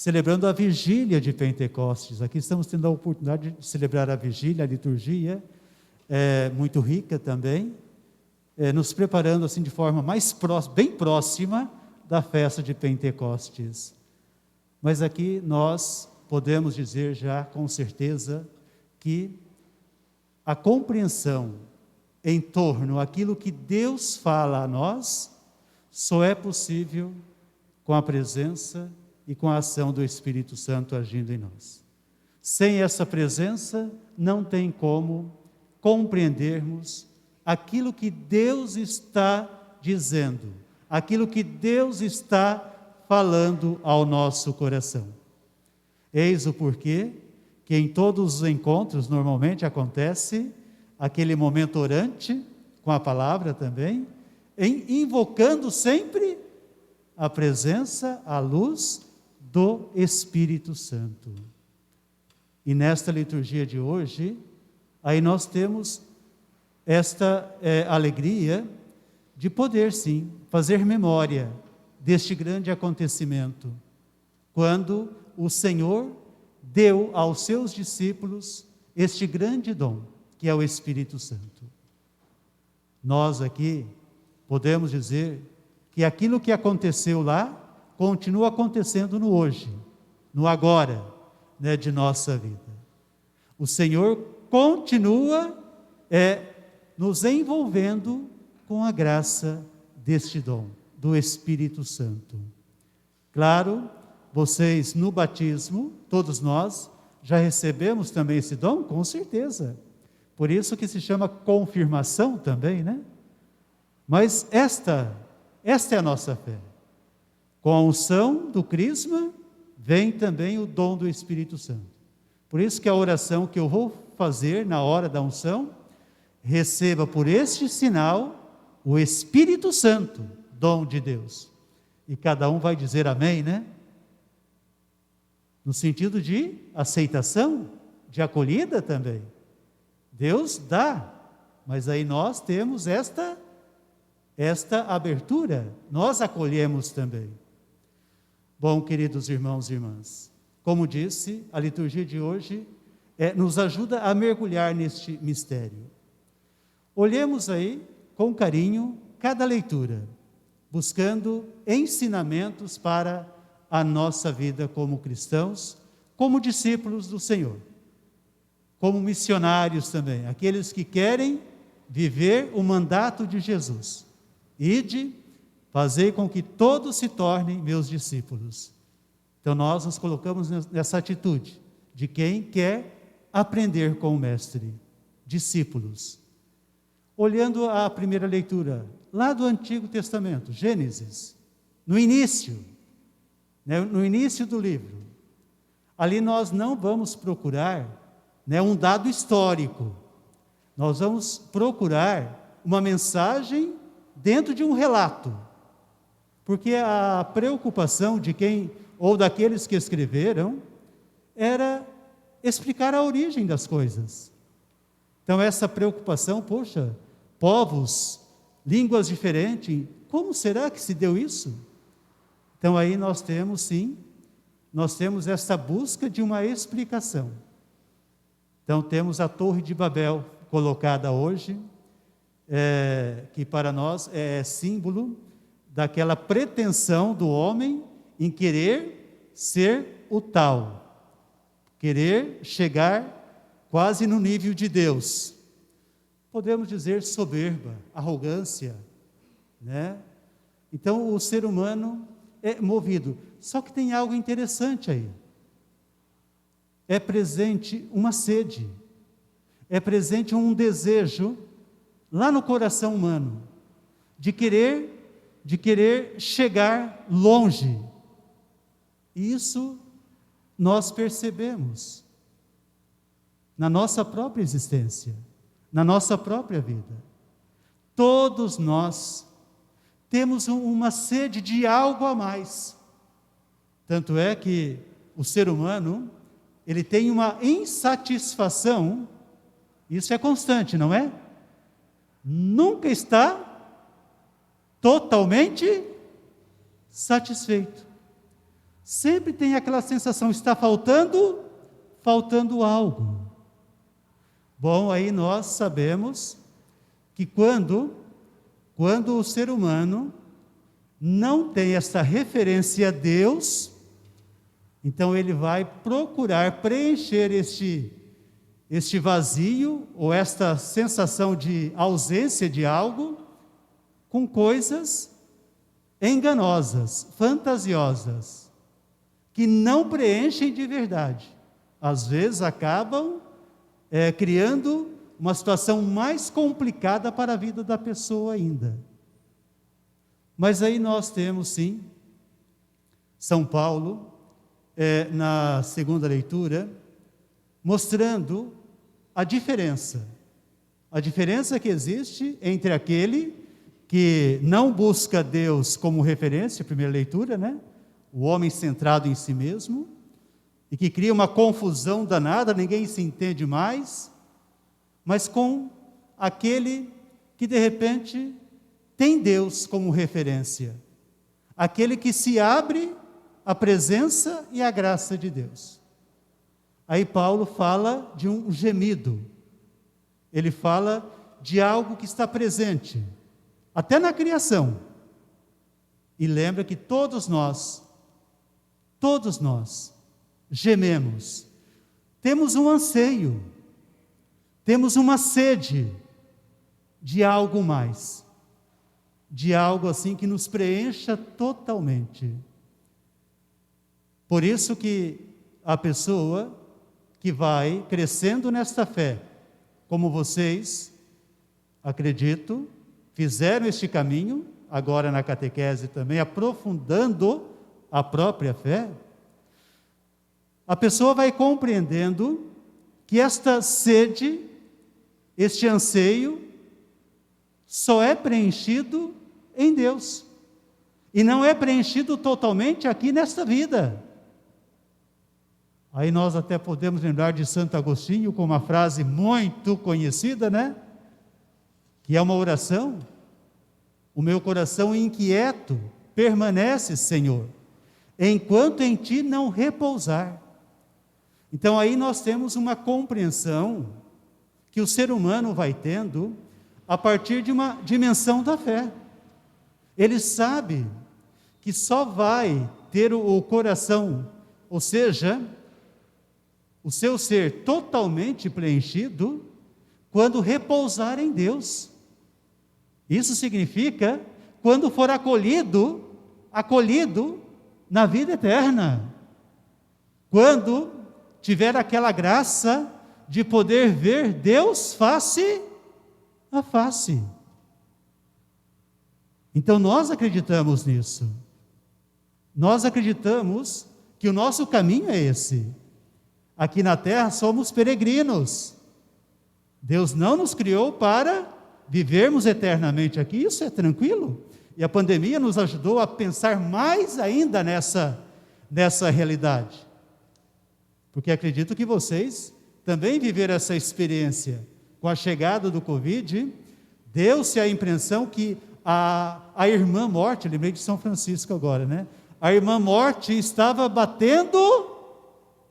celebrando a vigília de Pentecostes. Aqui estamos tendo a oportunidade de celebrar a vigília, a liturgia, muito rica também, nos preparando assim de forma mais próxima, bem próxima da festa de Pentecostes. Mas aqui nós podemos dizer já com certeza que a compreensão em torno àquilo que Deus fala a nós só é possível com a presença e com a ação do Espírito Santo agindo em nós. Sem essa presença, não tem como compreendermos aquilo que Deus está dizendo, aquilo que Deus está falando ao nosso coração. Eis o porquê que em todos os encontros normalmente acontece aquele momento orante, com a palavra também, invocando sempre a presença, a luz do Espírito Santo. E nesta liturgia de hoje, aí nós temos esta alegria de poder sim fazer memória deste grande acontecimento, quando o Senhor deu aos seus discípulos este grande dom, que é o Espírito Santo. Nós aqui podemos dizer que aquilo que aconteceu lá continua acontecendo no hoje, no agora, de nossa vida. O Senhor continua nos envolvendo com a graça deste dom, do Espírito Santo. Claro, vocês no batismo, todos nós, já recebemos também esse dom, com certeza. Por isso que se chama confirmação também, né? Mas esta é a nossa fé. Com a unção do crisma, vem também o dom do Espírito Santo. Por isso que a oração que eu vou fazer na hora da unção, receba por este sinal o Espírito Santo, dom de Deus. E cada um vai dizer amém, né? No sentido de aceitação, de acolhida também. Deus dá, mas aí nós temos esta abertura, nós acolhemos também. Bom, queridos irmãos e irmãs, como disse, a liturgia de hoje nos ajuda a mergulhar neste mistério. Olhemos aí com carinho cada leitura, buscando ensinamentos para a nossa vida como cristãos, como discípulos do Senhor, como missionários também, aqueles que querem viver o mandato de Jesus. Ide, fazei com que todos se tornem meus discípulos. Então nós nos colocamos nessa atitude de quem quer aprender com o Mestre, discípulos. Olhando a primeira leitura, lá do Antigo Testamento, Gênesis, no início do livro, ali nós não vamos procurar um dado histórico, nós vamos procurar uma mensagem dentro de um relato, porque a preocupação de quem, ou daqueles que escreveram, era explicar a origem das coisas. Então essa preocupação, poxa, povos, línguas diferentes, como será que se deu isso? Então aí nós temos essa busca de uma explicação. Então temos a Torre de Babel colocada hoje, que para nós é símbolo daquela pretensão do homem em querer ser o tal, querer chegar quase no nível de Deus. Podemos dizer soberba, arrogância, né? Então o ser humano é movido. Só que tem algo interessante aí. É presente uma sede, é presente um desejo lá no coração humano de querer chegar longe. E isso nós percebemos na nossa própria existência, na nossa própria vida. Todos nós temos uma sede de algo a mais. Tanto é que o ser humano, ele tem uma insatisfação, isso é constante, não é? Nunca está totalmente satisfeito. Sempre tem aquela sensação, está faltando algo. Bom, aí nós sabemos que quando o ser humano não tem essa referência a Deus, então ele vai procurar preencher este vazio, ou esta sensação de ausência de algo, com coisas enganosas, fantasiosas, que não preenchem de verdade. Às vezes acabam criando uma situação mais complicada para a vida da pessoa ainda. Mas aí nós temos, sim, São Paulo, na segunda leitura, mostrando a diferença que existe entre aquele que não busca Deus como referência, primeira leitura, né? O homem centrado em si mesmo, e que cria uma confusão danada, ninguém se entende mais, mas com aquele que de repente tem Deus como referência, aquele que se abre à presença e à graça de Deus. Aí Paulo fala de um gemido, ele fala de algo que está presente, até na criação, e lembra que todos nós gememos, temos um anseio, temos uma sede de algo mais, de algo assim que nos preencha totalmente. Por isso que a pessoa que vai crescendo nesta fé, como vocês, acredito, fizeram este caminho, agora na catequese também, aprofundando a própria fé, a pessoa vai compreendendo que esta sede, este anseio, só é preenchido em Deus, e não é preenchido totalmente aqui nesta vida. Aí nós até podemos lembrar de Santo Agostinho com uma frase muito conhecida, né? Que é uma oração: o meu coração inquieto permanece, Senhor, enquanto em Ti não repousar. Então aí nós temos uma compreensão que o ser humano vai tendo a partir de uma dimensão da fé. Ele sabe que só vai ter o coração, ou seja, o seu ser totalmente preenchido, quando repousar em Deus. Isso significa quando for acolhido na vida eterna. Quando tiver aquela graça de poder ver Deus face a face. Então nós acreditamos nisso. Nós acreditamos que o nosso caminho é esse. Aqui na terra somos peregrinos. Deus não nos criou para vivermos eternamente aqui, isso é tranquilo. E a pandemia nos ajudou a pensar mais ainda nessa realidade. Porque acredito que vocês também viveram essa experiência. Com a chegada do Covid, deu-se a impressão que a irmã morte, lembrei de São Francisco agora, né? A irmã morte estava batendo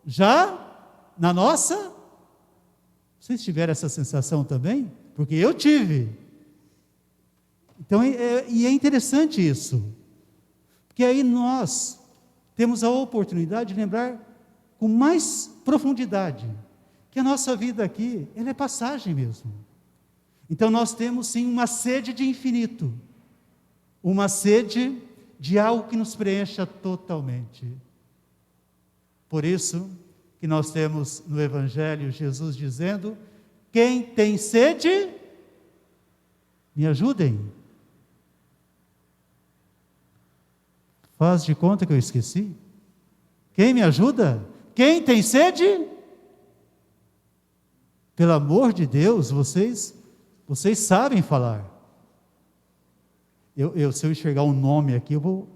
já na nossa. Vocês tiveram essa sensação também? Porque eu tive. Então, é interessante isso. Porque aí nós temos a oportunidade de lembrar com mais profundidade que a nossa vida aqui, ela é passagem mesmo. Então nós temos sim uma sede de infinito, uma sede de algo que nos preencha totalmente. Por isso que nós temos no Evangelho Jesus dizendo: quem tem sede, me ajudem. Faz de conta que eu esqueci. Quem me ajuda? Quem tem sede? Pelo amor de Deus, vocês sabem falar. Se eu enxergar um nome aqui, eu vou...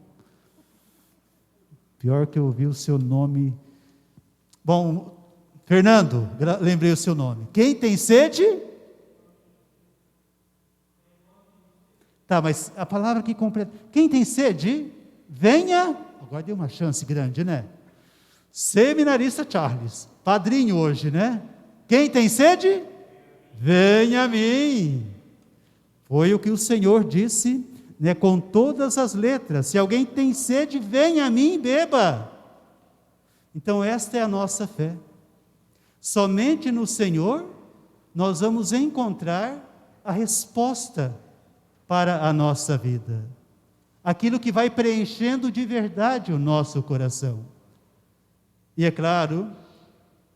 Pior que eu ouvi o seu nome... Bom, Fernando, lembrei o seu nome. Quem tem sede? Tá, mas a palavra que completa... Quem tem sede? venha. Agora deu uma chance grande, né? Seminarista Charles, padrinho hoje, né? Quem tem sede? Venha a mim. Foi o que o Senhor disse, né, com todas as letras. Se alguém tem sede, venha a mim e beba. Então esta é a nossa fé. Somente no Senhor nós vamos encontrar a resposta para a nossa vida. Aquilo que vai preenchendo de verdade o nosso coração. E é claro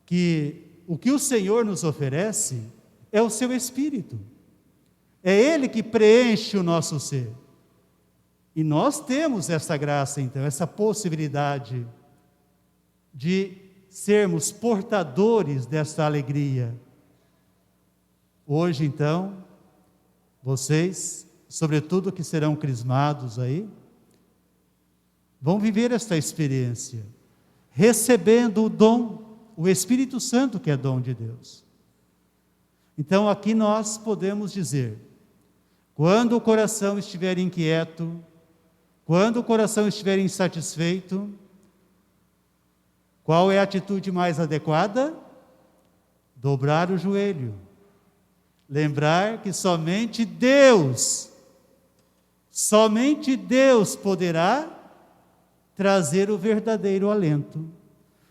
que o que o Senhor nos oferece é o seu Espírito. É Ele que preenche o nosso ser. E nós temos essa graça, então, essa possibilidade de sermos portadores dessa alegria. Hoje, então, vocês, sobretudo que serão crismados aí, vão viver esta experiência, recebendo o dom, o Espírito Santo, que é dom de Deus. Então, aqui nós podemos dizer, quando o coração estiver inquieto, quando o coração estiver insatisfeito, qual é a atitude mais adequada? Dobrar o joelho. Lembrar que somente Deus poderá trazer o verdadeiro alento.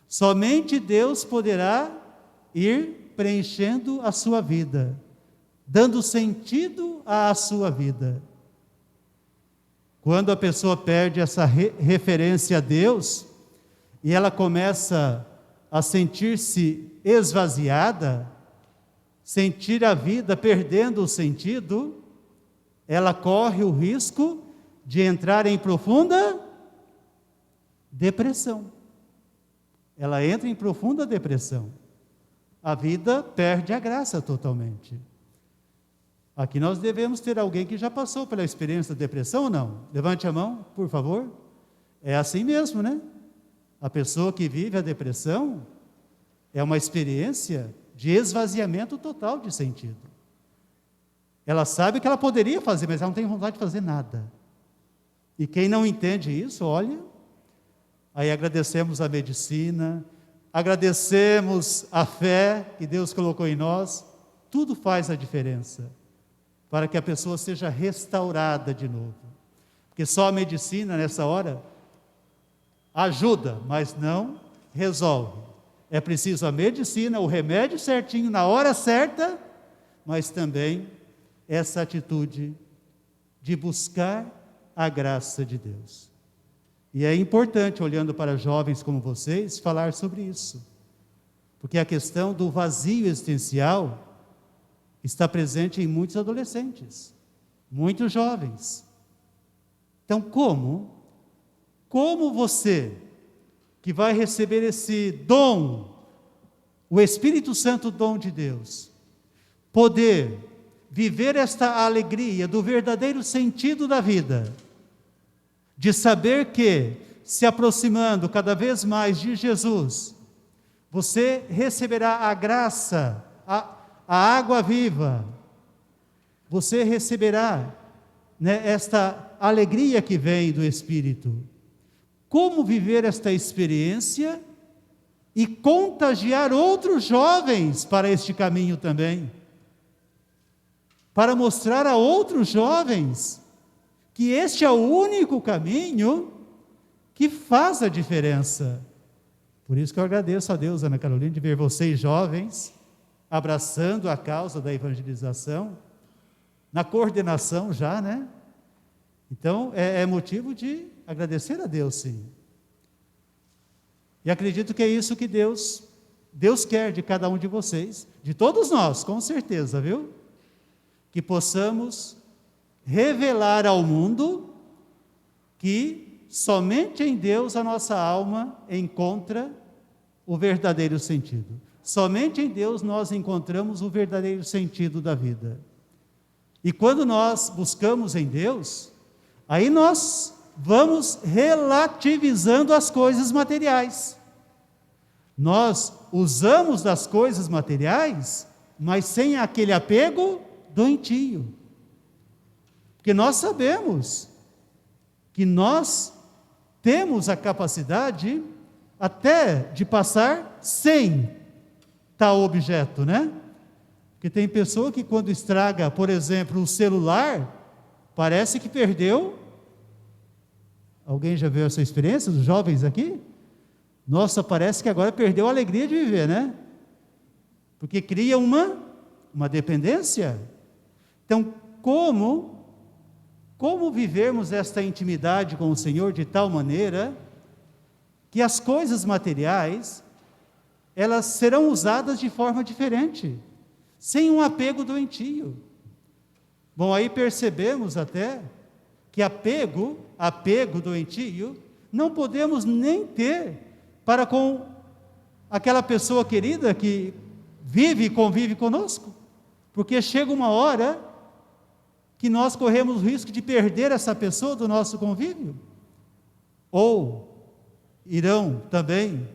Somente Deus poderá ir preenchendo a sua vida, dando sentido à sua vida. Quando a pessoa perde essa referência a Deus, e ela começa a sentir-se esvaziada, sentir a vida perdendo o sentido, ela corre o risco de entrar em profunda depressão. Ela entra em profunda depressão. A vida perde a graça totalmente. Aqui nós devemos ter alguém que já passou pela experiência da depressão ou não? Levante a mão, por favor. É assim mesmo, né? A pessoa que vive a depressão é uma experiência de esvaziamento total de sentido. Ela sabe que ela poderia fazer, mas ela não tem vontade de fazer nada. E quem não entende isso, olha, aí agradecemos a medicina, agradecemos a fé que Deus colocou em nós, tudo faz a diferença, para que a pessoa seja restaurada de novo. Porque só a medicina, nessa hora, ajuda, mas não resolve. É preciso a medicina, o remédio certinho, na hora certa, mas também essa atitude de buscar a graça de Deus. E é importante, olhando para jovens como vocês, falar sobre isso. Porque a questão do vazio existencial está presente em muitos adolescentes, muitos jovens. Então, como você, que vai receber esse dom, o Espírito Santo, dom de Deus, poder viver esta alegria do verdadeiro sentido da vida, de saber que, se aproximando cada vez mais de Jesus, você receberá a graça, a água viva, você receberá, né, esta alegria que vem do Espírito. Como viver esta experiência e contagiar outros jovens para este caminho também? Para mostrar a outros jovens que este é o único caminho que faz a diferença. Por isso que eu agradeço a Deus, Ana Carolina, de ver vocês jovens abraçando a causa da evangelização, na coordenação já, né? Então, é motivo de agradecer a Deus, sim. E acredito que é isso que Deus quer de cada um de vocês, de todos nós, com certeza, viu? Que possamos revelar ao mundo que somente em Deus a nossa alma encontra o verdadeiro sentido. Somente em Deus nós encontramos o verdadeiro sentido da vida. E quando nós buscamos em Deus, aí nós vamos relativizando as coisas materiais. Nós usamos das coisas materiais, mas sem aquele apego doentio. Porque nós sabemos que nós temos a capacidade até de passar sem tal objeto, né? Porque tem pessoa que quando estraga, por exemplo, o celular, parece que perdeu. Alguém já viu essa experiência, dos jovens aqui? Nossa, parece que agora perdeu a alegria de viver, né? Porque cria uma dependência. Então, como vivermos esta intimidade com o Senhor de tal maneira que as coisas materiais, elas serão usadas de forma diferente, sem um apego doentio. Bom, aí percebemos até que apego doentio, não podemos nem ter para com aquela pessoa querida que vive e convive conosco, porque chega uma hora que nós corremos o risco de perder essa pessoa do nosso convívio, ou irão também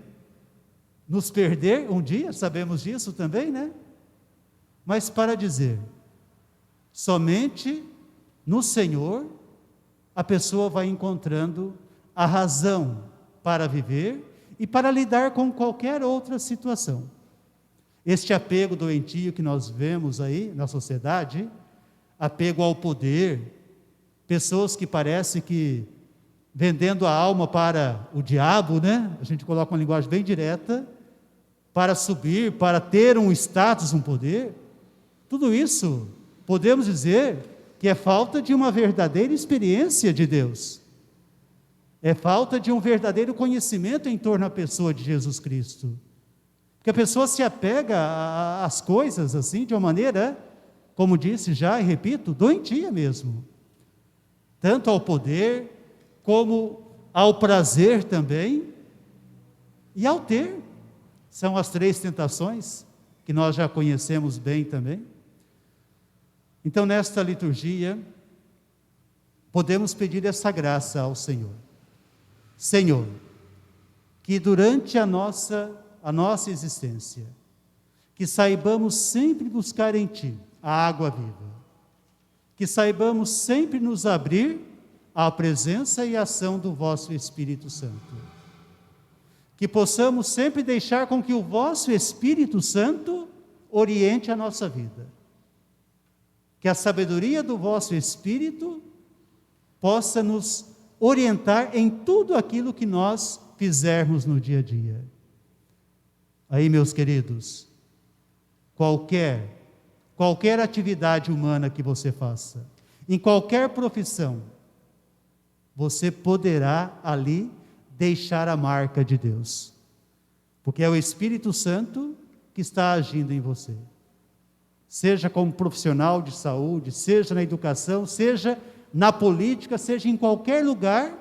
nos perder um dia, sabemos disso também, né? Mas para dizer, somente no Senhor a pessoa vai encontrando a razão para viver e para lidar com qualquer outra situação. Este apego doentio que nós vemos aí na sociedade, apego ao poder, pessoas que parece que vendendo a alma para o diabo, né? A gente coloca uma linguagem bem direta, para subir, para ter um status, um poder. Tudo isso, podemos dizer que é falta de uma verdadeira experiência de Deus. É falta de um verdadeiro conhecimento em torno da pessoa de Jesus Cristo. Porque a pessoa se apega às coisas assim, de uma maneira, como disse já e repito, doentia mesmo. Tanto ao poder, como ao prazer também, e ao ter. São as 3 tentações, que nós já conhecemos bem também. Então, nesta liturgia, podemos pedir essa graça ao Senhor. Senhor, que durante a nossa existência, que saibamos sempre buscar em Ti a água viva, que saibamos sempre nos abrir à presença e ação do vosso Espírito Santo, que possamos sempre deixar com que o vosso Espírito Santo oriente a nossa vida, que a sabedoria do vosso Espírito possa nos orientar em tudo aquilo que nós fizermos no dia a dia. Aí, meus queridos, qualquer atividade humana que você faça, em qualquer profissão, você poderá ali deixar a marca de Deus, porque é o Espírito Santo que está agindo em você. Seja como profissional de saúde, seja na educação, seja na política, seja em qualquer lugar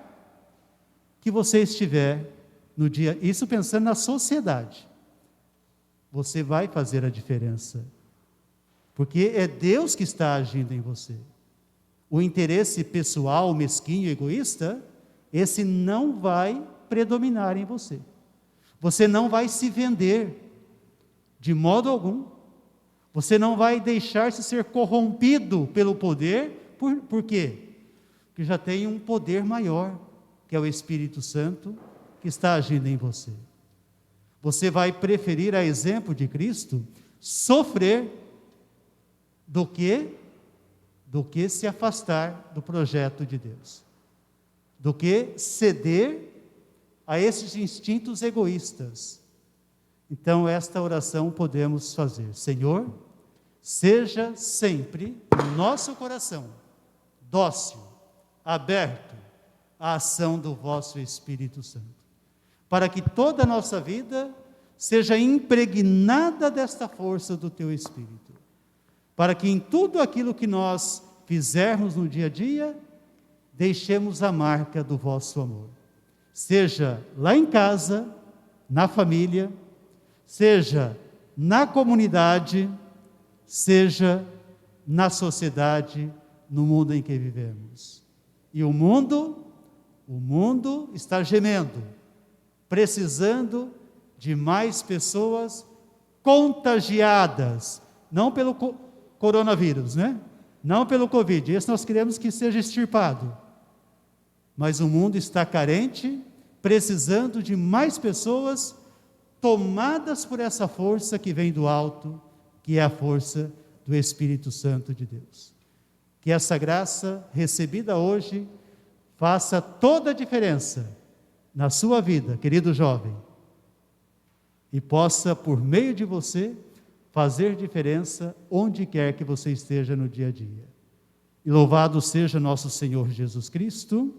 que você estiver no dia, isso pensando na sociedade, você vai fazer a diferença, porque é Deus que está agindo em você. O interesse pessoal, mesquinho, egoísta, esse não vai predominar em você. Você não vai se vender de modo algum. Você não vai deixar-se ser corrompido pelo poder. Por quê? Porque já tem um poder maior, que é o Espírito Santo, que está agindo em você. Você vai preferir, a exemplo de Cristo, sofrer do que se afastar do projeto de Deus, do que ceder a esses instintos egoístas. Então, esta oração podemos fazer: Senhor, seja sempre no nosso coração dócil, aberto à ação do vosso Espírito Santo, para que toda a nossa vida seja impregnada desta força do teu Espírito, para que em tudo aquilo que nós fizermos no dia a dia, deixemos a marca do vosso amor, seja lá em casa, na família, seja na comunidade, seja na sociedade, no mundo em que vivemos. E o mundo está gemendo, precisando de mais pessoas contagiadas, não pelo coronavírus, né? Não pelo Covid, esse nós queremos que seja extirpado, Mas o mundo está carente, precisando de mais pessoas tomadas por essa força que vem do alto, que é a força do Espírito Santo de Deus. Que essa graça recebida hoje faça toda a diferença na sua vida, querido jovem, e possa, por meio de você, fazer diferença onde quer que você esteja no dia a dia. E louvado seja nosso Senhor Jesus Cristo.